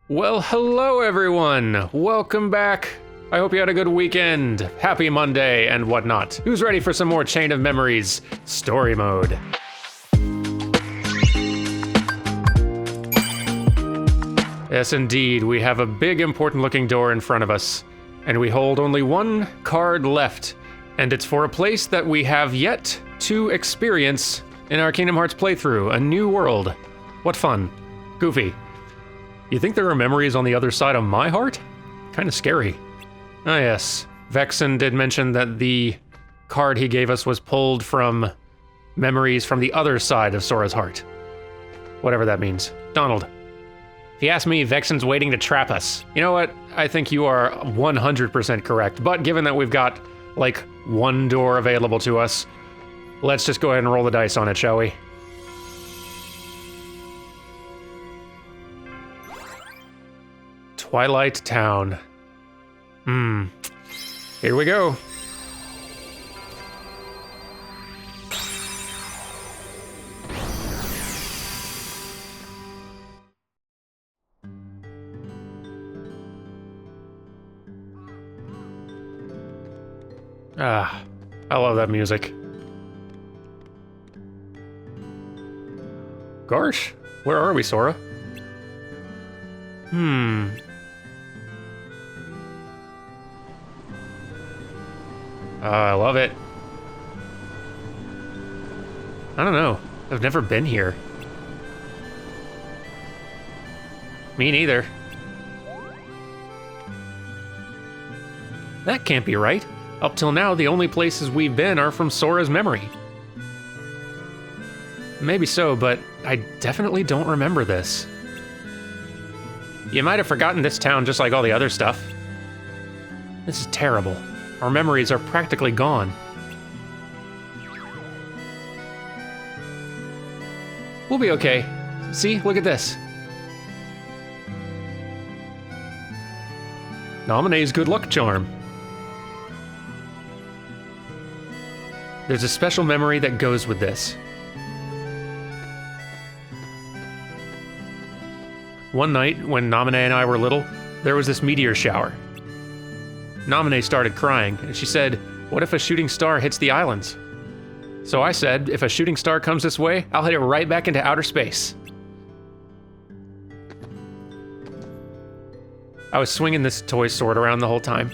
Well, hello everyone! Welcome back! I hope you had a good weekend, happy Monday, and whatnot. Who's ready for some more Chain of Memories story mode? Yes, indeed, we have a big important looking door in front of us, and we hold only one card left, and it's for a place that we have yet to experience in our Kingdom Hearts playthrough, a new world. What fun. Goofy. You think there are memories on the other side of my heart? Kinda scary. Ah yes, Vexen did mention that the card he gave us was pulled from memories from the other side of Sora's heart. Whatever that means. Donald. If you ask me, Vexen's waiting to trap us. You know what? I think you are 100% correct, but given that we've got, like, one door available to us, let's just go ahead and roll the dice on it, shall we? Twilight Town. Here we go. Ah, I love that music. Gosh, where are we, Sora? I love it. I don't know. I've never been here. Me neither. That can't be right. Up till now, the only places we've been are from Sora's memory. Maybe so, but I definitely don't remember this. You might have forgotten this town just like all the other stuff. This is terrible. Our memories are practically gone. We'll be okay. See, look at this. Naminé's good luck charm. There's a special memory that goes with this. One night, when Naminé and I were little, there was this meteor shower. Naminé started crying, and she said, "What if a shooting star hits the islands?" So I said, if a shooting star comes this way, I'll hit it right back into outer space. I was swinging this toy sword around the whole time.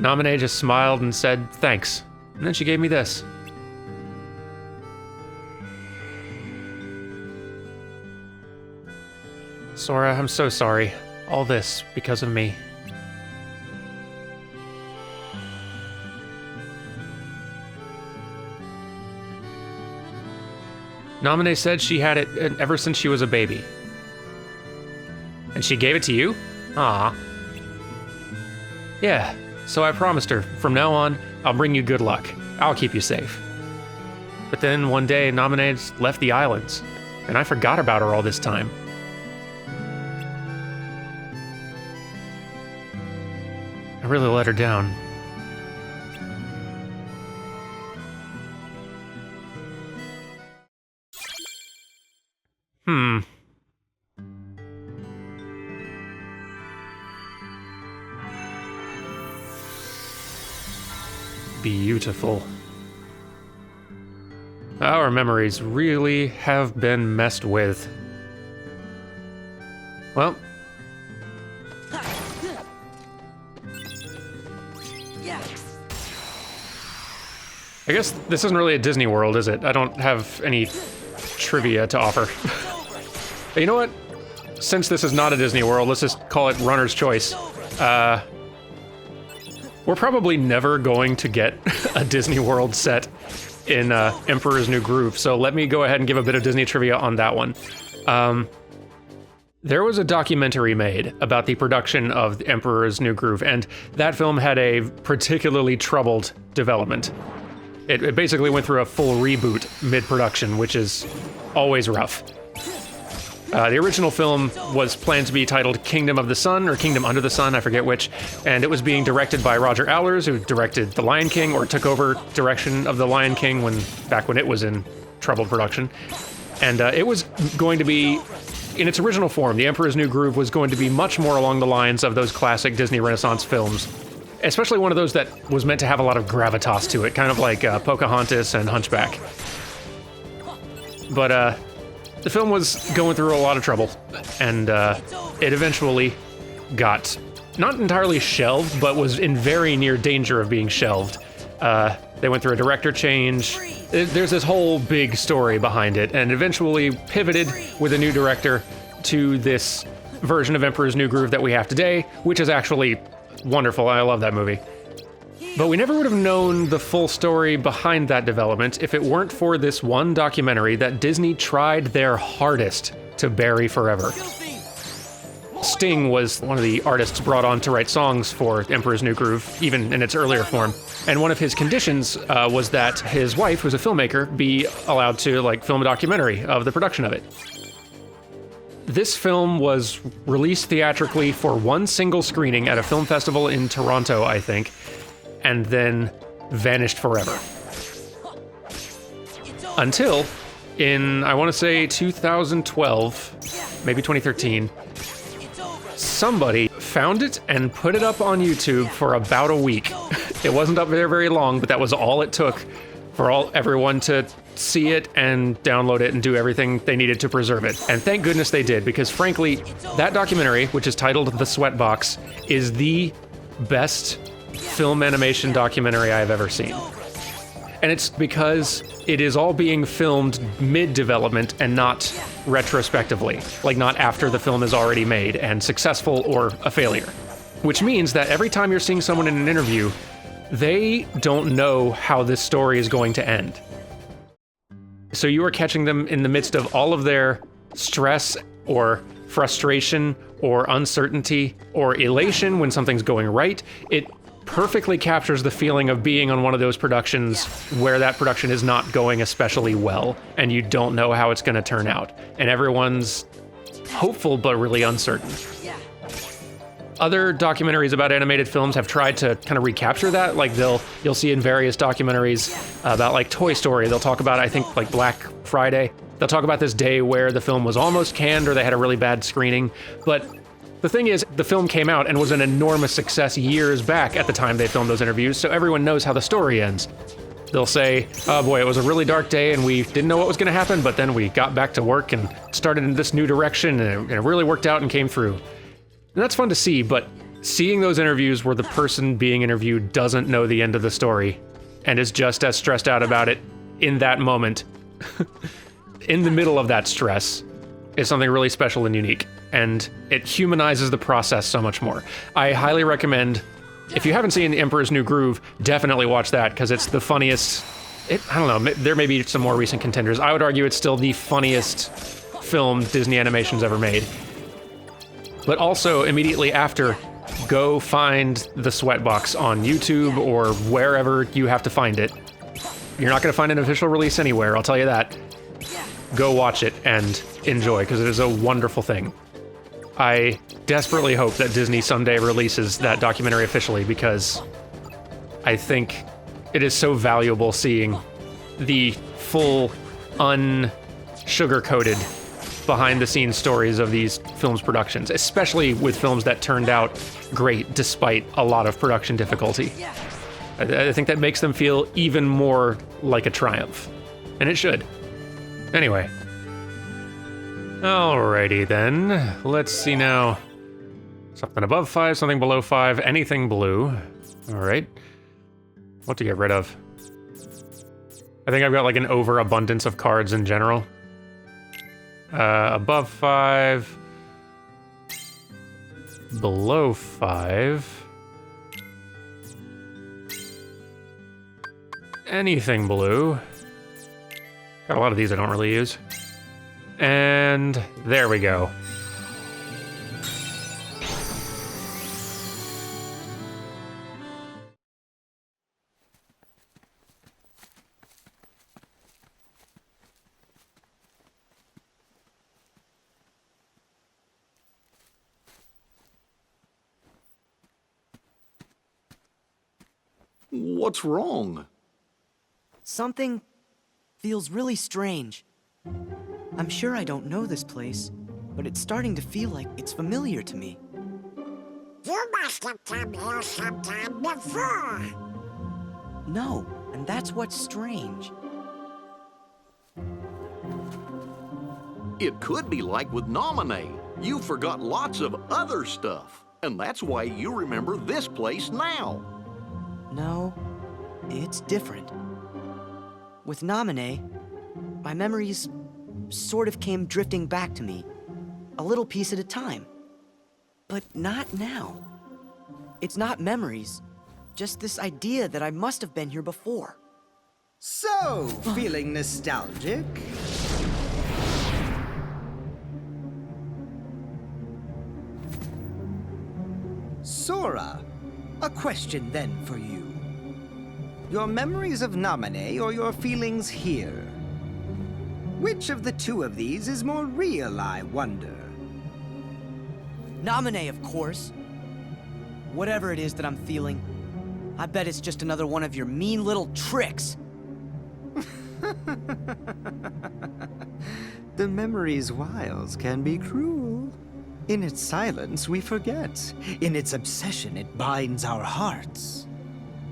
Naminé just smiled and said, "Thanks," and then she gave me this. Sora, I'm so sorry. All this because of me. Naminé said she had it ever since she was a baby. And she gave it to you? Aw. Yeah, so I promised her, from now on, I'll bring you good luck. I'll keep you safe. But then one day, Naminé just left the islands, and I forgot about her all this time. I really let her down. Beautiful. Our memories really have been messed with. Well. I guess this isn't really a Disney World, is it? I don't have any trivia to offer. You know what? Since this is not a Disney World, let's just call it Runner's Choice. We're probably never going to get a Disney World set in Emperor's New Groove, so let me go ahead and give a bit of Disney trivia on that one. There was a documentary made about the production of Emperor's New Groove, and that film had a particularly troubled development. It basically went through a full reboot mid-production, which is always rough. The original film was planned to be titled Kingdom of the Sun, or Kingdom Under the Sun, I forget which, and it was being directed by Roger Allers, who directed The Lion King, or took over direction of The Lion King back when it was in troubled production. And it was going to be in its original form, The Emperor's New Groove was going to be much more along the lines of those classic Disney Renaissance films, especially one of those that was meant to have a lot of gravitas to it, kind of like Pocahontas and Hunchback. But the film was going through a lot of trouble, and it eventually got not entirely shelved, but was in very near danger of being shelved. They went through a director change. There's this whole big story behind it, and eventually pivoted with a new director to this version of Emperor's New Groove that we have today, which is actually wonderful. I love that movie. But we never would have known the full story behind that development if it weren't for this one documentary that Disney tried their hardest to bury forever. Sting was one of the artists brought on to write songs for Emperor's New Groove, even in its earlier form. And one of his conditions was that his wife, who's a filmmaker, be allowed to film a documentary of the production of it. This film was released theatrically for one single screening at a film festival in Toronto, I think, and then vanished forever. Until in, I want to say 2012, maybe 2013, somebody found it and put it up on YouTube for about a week. It wasn't up there very long, but that was all it took for everyone to see it and download it and do everything they needed to preserve it. And thank goodness they did, because frankly, that documentary, which is titled The Sweatbox, is the best film animation documentary I've ever seen. And it's because it is all being filmed mid-development and not retrospectively, like not after the film is already made and successful or a failure. Which means that every time you're seeing someone in an interview, they don't know how this story is going to end. So you are catching them in the midst of all of their stress or frustration or uncertainty or elation when something's going right. It perfectly captures the feeling of being on one of those productions where that production is not going especially well and you don't know how it's going to turn out. And everyone's hopeful but really uncertain. Other documentaries about animated films have tried to kind of recapture that. Like you'll see in various documentaries about like Toy Story, they'll talk about, I think, like Black Friday. They'll talk about this day where the film was almost canned or they had a really bad screening. But the thing is, the film came out and was an enormous success years back at the time they filmed those interviews, so everyone knows how the story ends. They'll say, oh boy, it was a really dark day and we didn't know what was going to happen, but then we got back to work and started in this new direction and it really worked out and came through. And that's fun to see, but seeing those interviews where the person being interviewed doesn't know the end of the story and is just as stressed out about it in that moment, in the middle of that stress, is something really special and unique. And it humanizes the process so much more. I highly recommend, if you haven't seen The Emperor's New Groove, definitely watch that, because it's the funniest. I don't know, there may be some more recent contenders. I would argue it's still the funniest film Disney Animation's ever made. But also, immediately after, go find The Sweatbox on YouTube or wherever you have to find it. You're not going to find an official release anywhere, I'll tell you that. Go watch it and enjoy, because it is a wonderful thing. I desperately hope that Disney someday releases that documentary officially, because I think it is so valuable seeing the full, unsugar-coated, behind-the-scenes stories of these films' productions, especially with films that turned out great despite a lot of production difficulty. I think that makes them feel even more like a triumph. And it should. Anyway. Alrighty then. Let's see now. Something above 5, something below 5, anything blue. Alright. What to get rid of? I think I've got like an overabundance of cards in general. Above 5. Below 5. Anything blue. Got a lot of these I don't really use. And there we go. What's wrong? Something feels really strange. I'm sure I don't know this place, but it's starting to feel like it's familiar to me. You must have come here sometime before. No, and that's what's strange. It could be like with Nominee. You forgot lots of other stuff, and that's why you remember this place now. No, it's different. With Nominee, my memories sort of came drifting back to me, a little piece at a time. But not now. It's not memories, just this idea that I must have been here before. So, feeling nostalgic? Sora, a question then for you. Your memories of Nominee or your feelings here? Which of the two of these is more real, I wonder? Nominee, of course. Whatever it is that I'm feeling, I bet it's just another one of your mean little tricks. The memory's wiles can be cruel. In its silence, we forget. In its obsession, it binds our hearts.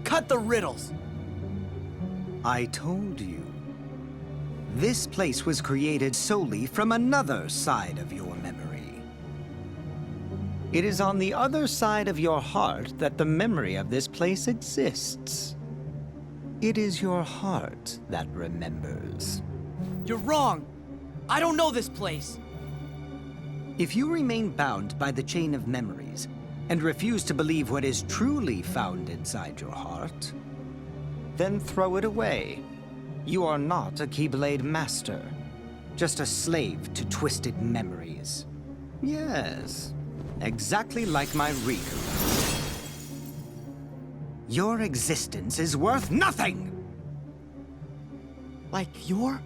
Cut the riddles! I told you. This place was created solely from another side of your memory. It is on the other side of your heart that the memory of this place exists. It is your heart that remembers. You're wrong! I don't know this place! If you remain bound by the chain of memories and refuse to believe what is truly found inside your heart, then throw it away. You are not a Keyblade master, just a slave to twisted memories. Yes, exactly like my Riku. Your existence is worth nothing! Like your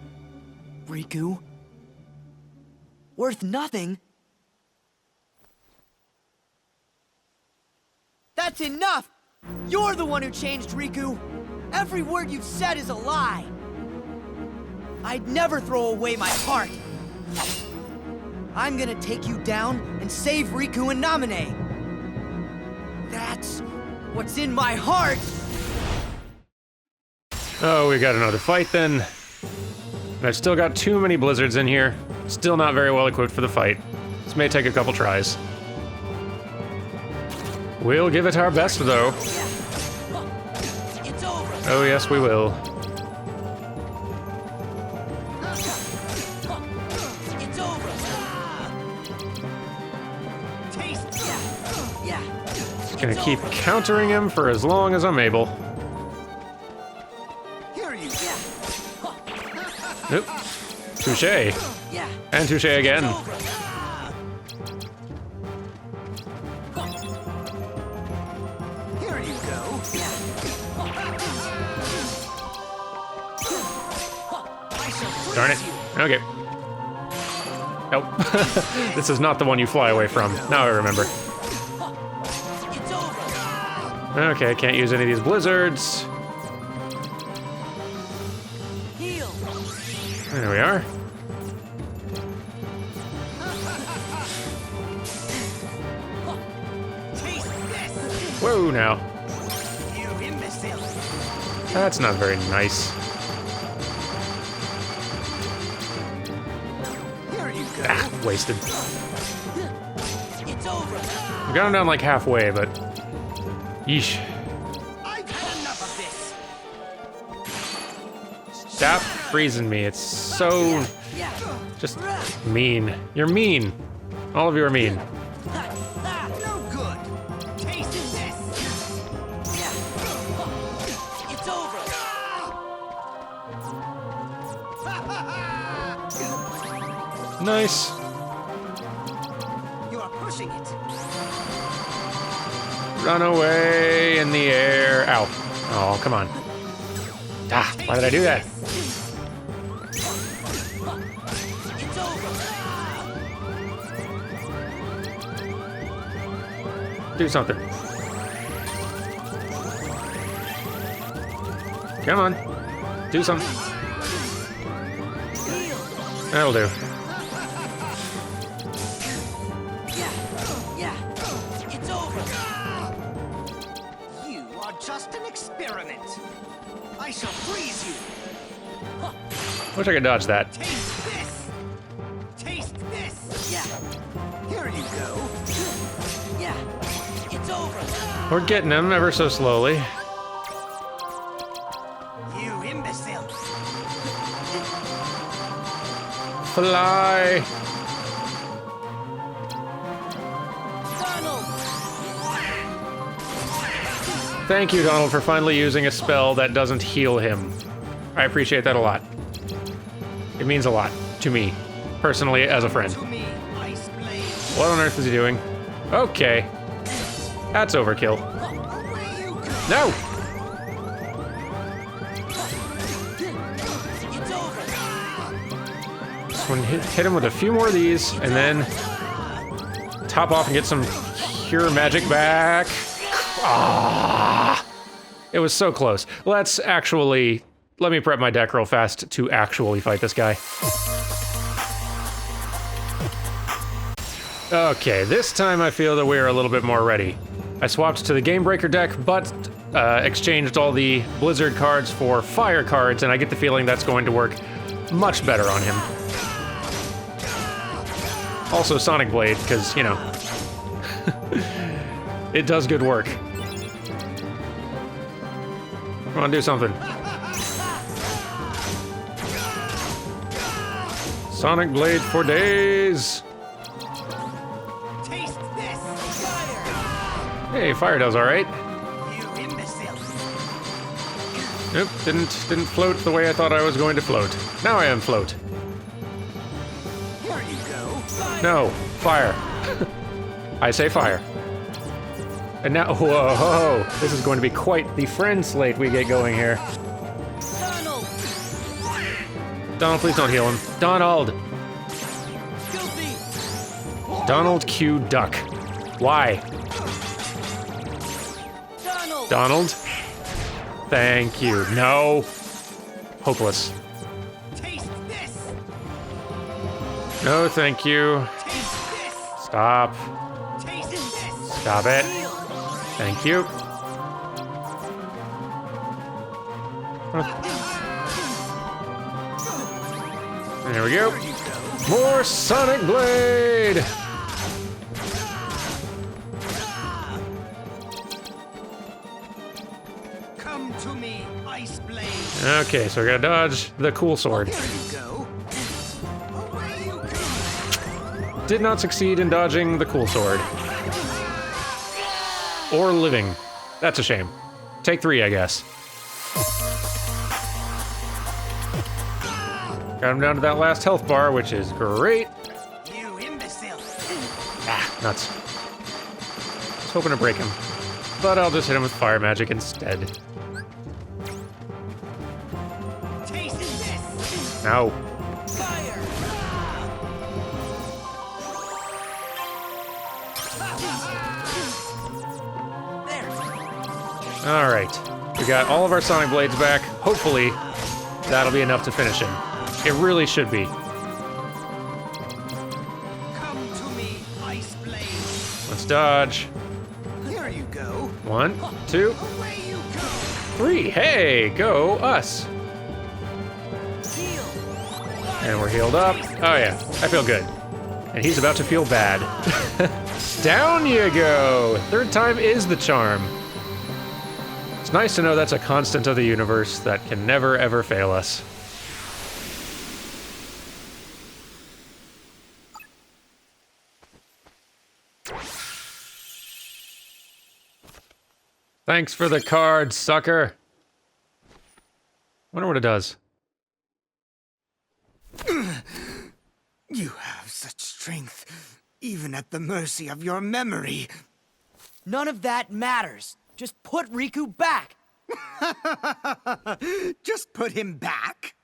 Riku? Worth nothing? That's enough! You're the one who changed Riku! Every word you've said is a lie! I'd never throw away my heart! I'm gonna take you down and save Riku and Nominee! That's what's in my heart! Oh, we got another fight then. And I've still got too many blizzards in here. Still not very well equipped for the fight. This may take a couple tries. We'll give it our best, though. Oh, yes, we will. Gonna keep countering him for as long as I'm able. Nope. Touché. And touché again. Here you go. Darn it. Okay. Nope. This is not the one you fly away from. Now I remember. Okay, can't use any of these blizzards. There we are. Whoa, now. That's not very nice. Ah, wasted. I got him down like halfway, but... Yeesh. Stop freezing me. It's so... just mean. You're mean. All of you are mean. No good. Taste this. It's over. Nice. You are pushing it. Run away in the air. Ow. Oh, come on. Ah, why did I do that? Do something. Come on. Do something. just an experiment. I shall freeze you. Wish I could dodge that. Taste this. Taste this. Yeah. Here you go. Yeah. It's over. We're getting him ever so slowly. You imbecile. Fly! Thank you, Donald, for finally using a spell that doesn't heal him. I appreciate that a lot. It means a lot to me, personally, as a friend. To me, Ice Blade. What on earth is he doing? Okay. That's overkill. Away you go. No! It's over. Just want to hit him with a few more of these, and then top off and get some cure magic back. Ah! It was so close. Let me prep my deck real fast to actually fight this guy. Okay, this time I feel that we are a little bit more ready. I swapped to the Game Breaker deck, but exchanged all the Blizzard cards for Fire cards, and I get the feeling that's going to work much better on him. Also Sonic Blade, because, you know, it does good work. Come on, do something. Sonic Blade for days! Taste this. Fire. Hey, fire does alright. You imbecile. Nope, didn't float the way I thought I was going to float. Now I am float. Here you go. Fire. No, fire. I say fire. And now, whoa, this is going to be quite the friend slate we get going here. Donald. Donald, please don't heal him. Donald! Guilty. Donald Q. Duck. Why? Donald. Donald? Thank you. No. Hopeless. Taste this. No, thank you. Taste this. Stop. Taste this. Stop it. Thank you. There we go. More Sonic Blade! Come to me, Ice Blade. Okay, so we gotta dodge the cool sword. Here you go. Away you go. Did not succeed in dodging the cool sword. Or living. That's a shame. Take 3, I guess. Got him down to that last health bar, which is great. You imbecile. Ah, nuts. I was hoping to break him. But I'll just hit him with fire magic instead. Taste this. No. Fire. There. Alright. We got all of our Sonic Blades back. Hopefully, that'll be enough to finish him. It really should be. Come to me, Ice Blade. Let's dodge. Here you go. 1, 2, Away you go. 3. Hey, go us. Heal. And we're healed up. Oh yeah, I feel good. And he's about to feel bad. Down you go! 3rd time is the charm. It's nice to know that's a constant of the universe that can never ever fail us. Thanks for the card, sucker. Wonder what it does. You have such strength, even at the mercy of your memory. None of that matters. Just put Riku back. Just put him back?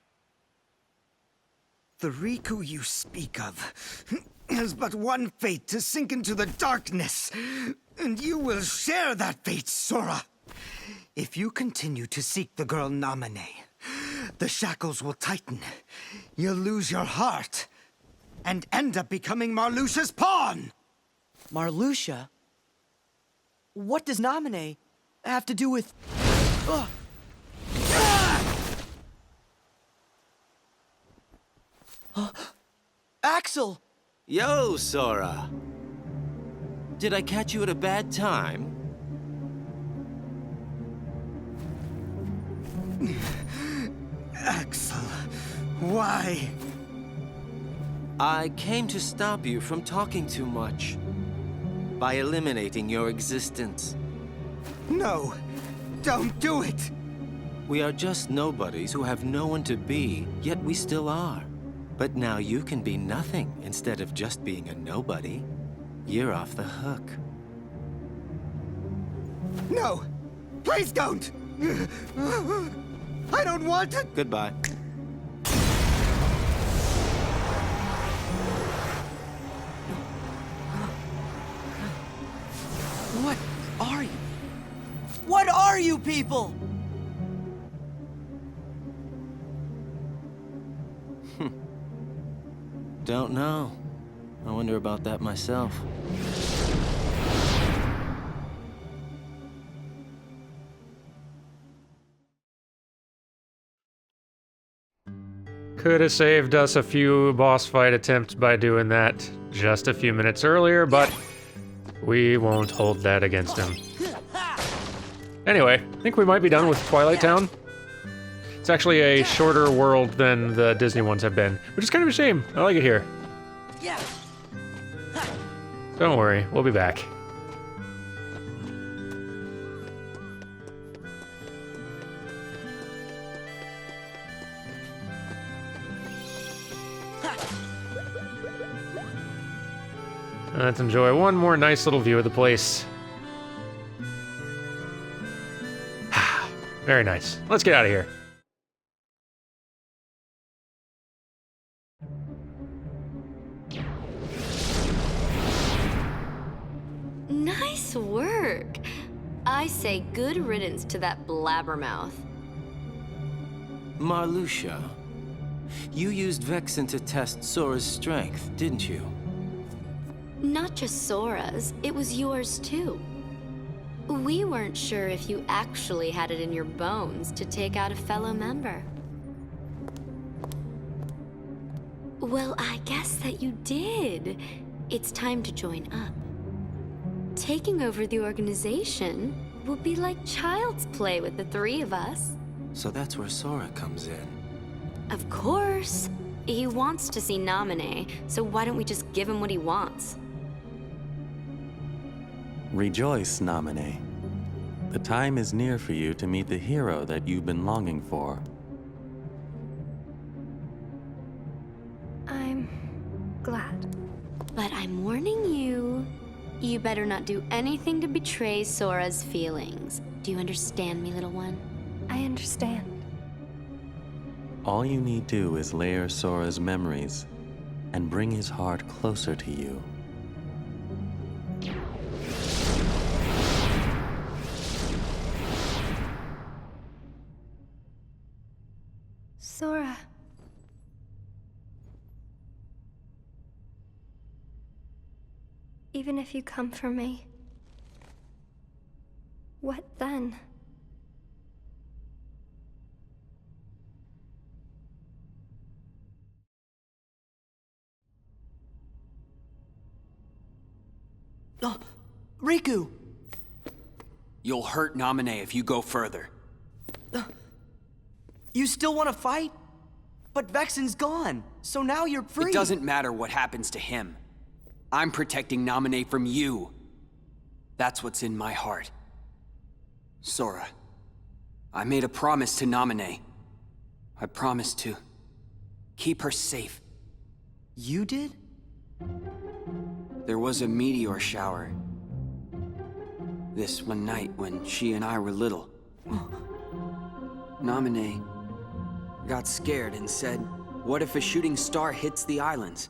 The Riku you speak of has but one fate, to sink into the darkness. And you will share that fate, Sora. If you continue to seek the girl Namine, the shackles will tighten. You'll lose your heart and end up becoming Marluxia's pawn. Marluxia? What does Namine... have to do with... Axel! Yo, Sora. Did I catch you at a bad time? Axel, why? I came to stop you from talking too much. By eliminating your existence. No, don't do it! We are just nobodies who have no one to be, yet we still are. But now you can be nothing instead of just being a nobody. You're off the hook. No! Please don't! I don't want to... Goodbye. What are you? What are you people? Don't know. I wonder about that myself. Could have saved us a few boss fight attempts by doing that just a few minutes earlier, but we won't hold that against him. Anyway, I think we might be done with Twilight Town. It's actually a shorter world than the Disney ones have been, which is kind of a shame. I like it here. Don't worry, we'll be back. Let's enjoy one more nice little view of the place. Very nice. Let's get out of here. Nice work. I say good riddance to that blabbermouth. Marluxia, you used Vexen to test Sora's strength, didn't you? Not just Sora's, it was yours too. We weren't sure if you actually had it in your bones to take out a fellow member. Well, I guess that you did. It's time to join up. Taking over the organization will be like child's play with the three of us. So that's where Sora comes in. Of course. He wants to see Naminé, so why don't we just give him what he wants? Rejoice, Naminé. The time is near for you to meet the hero that you've been longing for. I'm glad. But I'm warning you. You better not do anything to betray Sora's feelings. Do you understand me, little one? I understand. All you need do is layer Sora's memories and bring his heart closer to you. Sora. Even if you come for me, what then? Oh, Riku! You'll hurt Naminé if you go further. You still want to fight? But Vexen's gone, so now you're free. It doesn't matter what happens to him. I'm protecting Naminé from you. That's what's in my heart. Sora, I made a promise to Naminé. I promised to keep her safe. You did? There was a meteor shower. This one night when she and I were little. Naminé got scared and said, what if a shooting star hits the islands?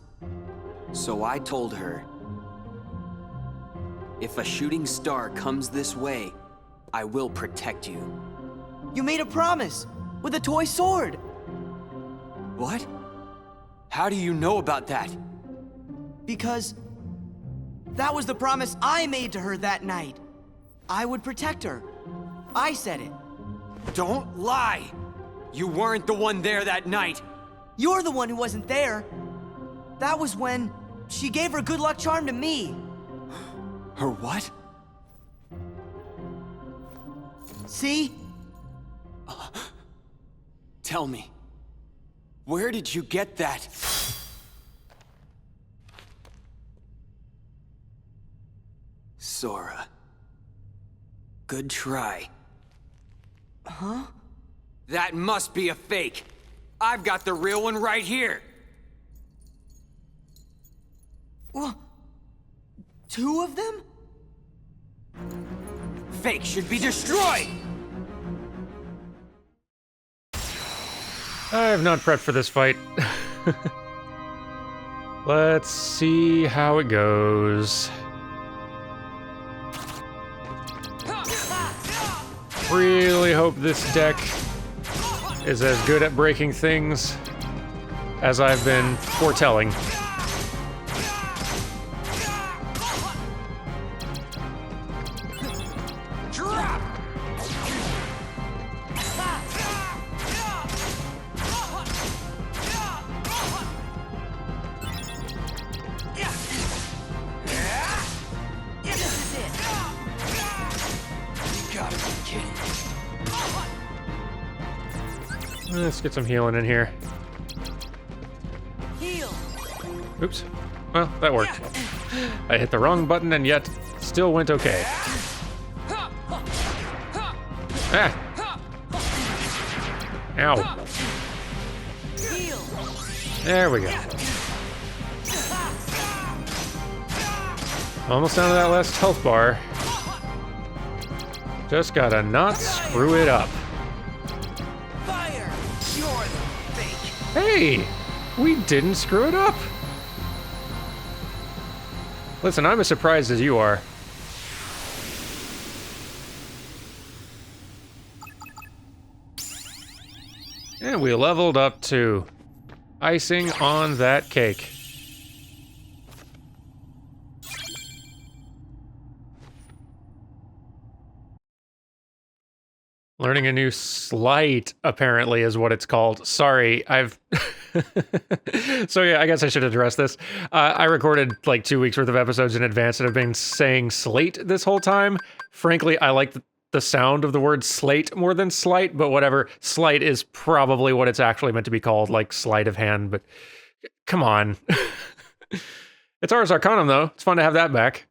So I told her, if a shooting star comes this way, I will protect you. You made a promise with a toy sword. What? How do you know about that? Because that was the promise I made to her that night. I would protect her. I said it. Don't lie! You weren't the one there that night! You're the one who wasn't there. That was when she gave her good luck charm to me. Her what? See? Tell me, where did you get that? Sora. Good try. Huh? That must be a fake. I've got the real one right here. Well, 2 of them? Fake should be destroyed! I have not prepped for this fight. Let's see how it goes. Really hope this deck is as good at breaking things as I've been foretelling. Let's get some healing in here. Heal. Oops. Well, that worked. I hit the wrong button and yet still went okay. Ah! Ow. Heal. There we go. Almost down to that last health bar. Just gotta not screw it up. Fire. You're the fake. Hey! We didn't screw it up! Listen, I'm as surprised as you are. And we leveled up to icing on that cake. Learning a new sleight, apparently, is what it's called. Sorry, I've... So yeah, I guess I should address this. I recorded like 2 weeks worth of episodes in advance and have been saying slate this whole time. Frankly, I like the sound of the word slate more than slight, but whatever. Sleight is probably what it's actually meant to be called, like sleight of hand, but come on. It's Ars Arcanum, though. It's fun to have that back.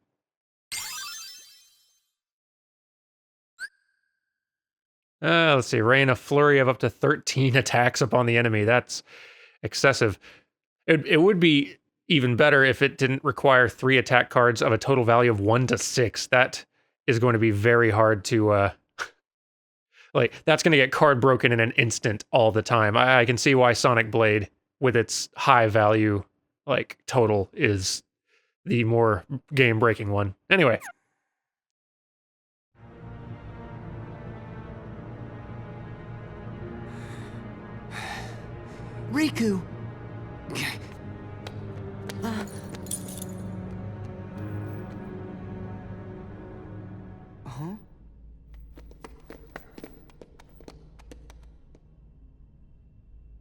Let's see. Rain a flurry of up to 13 attacks upon the enemy. That's excessive. It would be even better if it didn't require 3 attack cards of a total value of 1 to 6. That is going to be very hard to, like, that's going to get card broken in an instant all the time. I can see why Sonic Blade, with its high value, like, total, is the more game-breaking one. Anyway. Riku. Huh?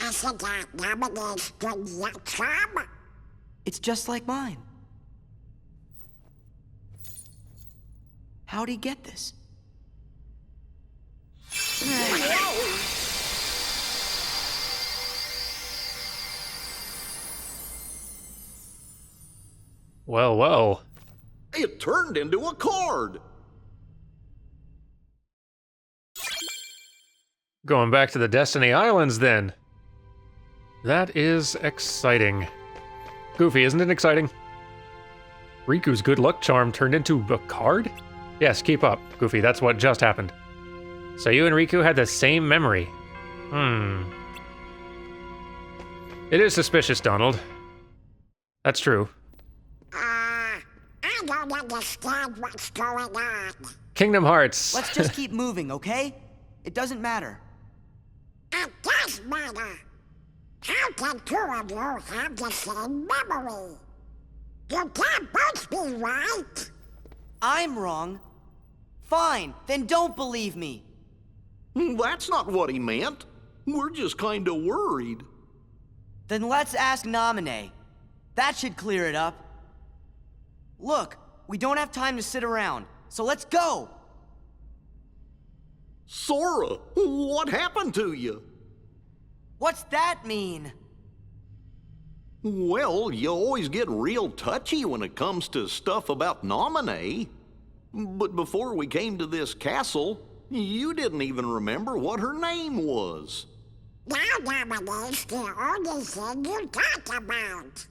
I said that nominates good luck charm. It's just like mine. How'd he get this? Well, well. It turned into a card. Going back to the Destiny Islands, then. That is exciting. Goofy, isn't it exciting? Riku's good luck charm turned into a card? Yes, keep up, Goofy. That's what just happened. So you and Riku had the same memory. It is suspicious, Donald. That's true. I don't understand what's going on. Kingdom Hearts. Let's just keep moving, okay? It doesn't matter. It does matter. How can 2 of you have the same memory? You can't both be right. I'm wrong. Fine, then don't believe me. That's not what he meant. We're just kinda worried. Then let's ask Naminé. That should clear it up. Look, we don't have time to sit around, so let's go! Sora, what happened to you? What's that mean? Well, you always get real touchy when it comes to stuff about Naminé. But before we came to this castle, you didn't even remember what her name was. Now Naminé's the only thing you talk about.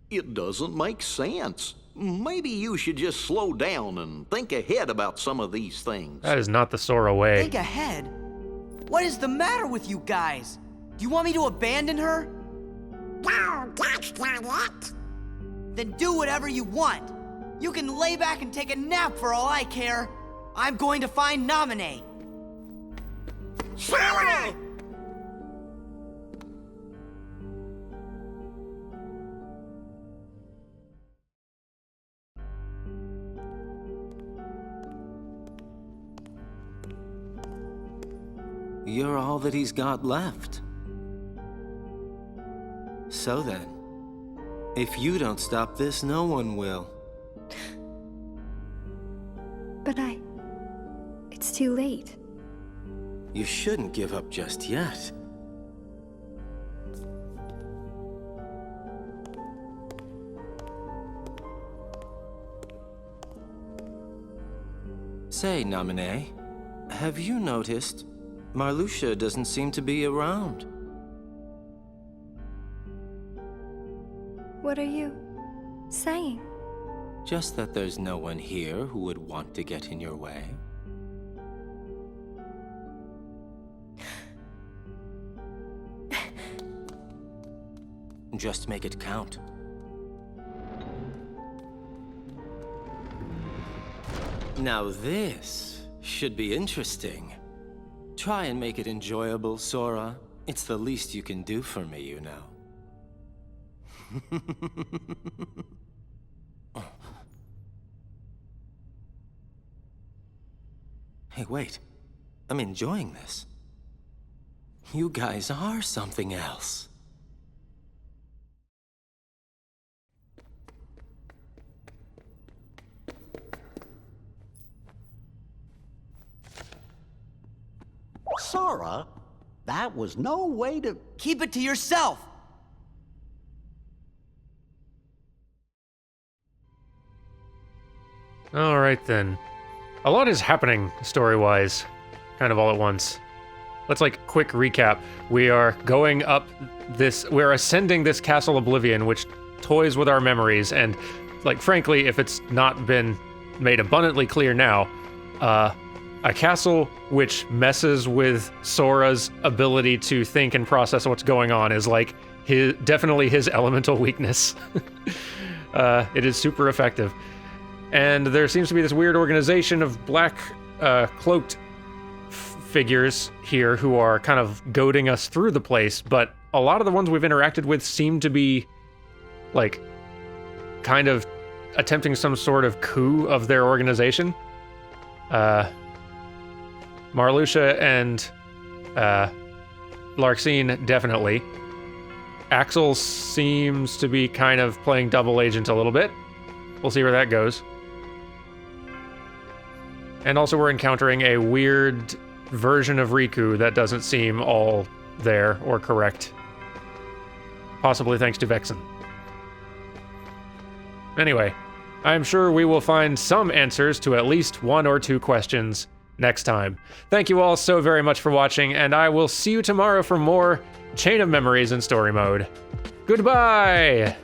It doesn't make sense. Maybe you should just slow down and think ahead about some of these things. That is not the Sora way. Think ahead? What is the matter with you guys? Do you want me to abandon her? No, that's not it. Then do whatever you want. You can lay back and take a nap for all I care. I'm going to find Naminé. Sora! You're all that he's got left. So then, if you don't stop this, no one will. But it's too late. You shouldn't give up just yet. Say, Naminé, have you noticed Marluxia doesn't seem to be around? What are you saying? Just that there's no one here who would want to get in your way. Just make it count. Now this should be interesting. Try and make it enjoyable, Sora. It's the least you can do for me, you know. Hey, wait. I'm enjoying this. You guys are something else. Sora, that was no way to... Keep it to yourself! Alright then. A lot is happening, story-wise, kind of all at once. Let's, quick recap. We are going up we're ascending this Castle Oblivion, which toys with our memories, and, frankly, if it's not been made abundantly clear now, a castle which messes with Sora's ability to think and process what's going on is, definitely his elemental weakness. It is super effective. And there seems to be this weird organization of black, cloaked figures here who are kind of goading us through the place, but a lot of the ones we've interacted with seem to be, kind of attempting some sort of coup of their organization. Marluxia and Larxene, definitely. Axel seems to be kind of playing double agent a little bit. We'll see where that goes. And also we're encountering a weird version of Riku that doesn't seem all there or correct. Possibly thanks to Vexen. Anyway, I'm sure we will find some answers to at least one or two questions next time. Thank you all so very much for watching, and I will see you tomorrow for more Chain of Memories in story mode. Goodbye!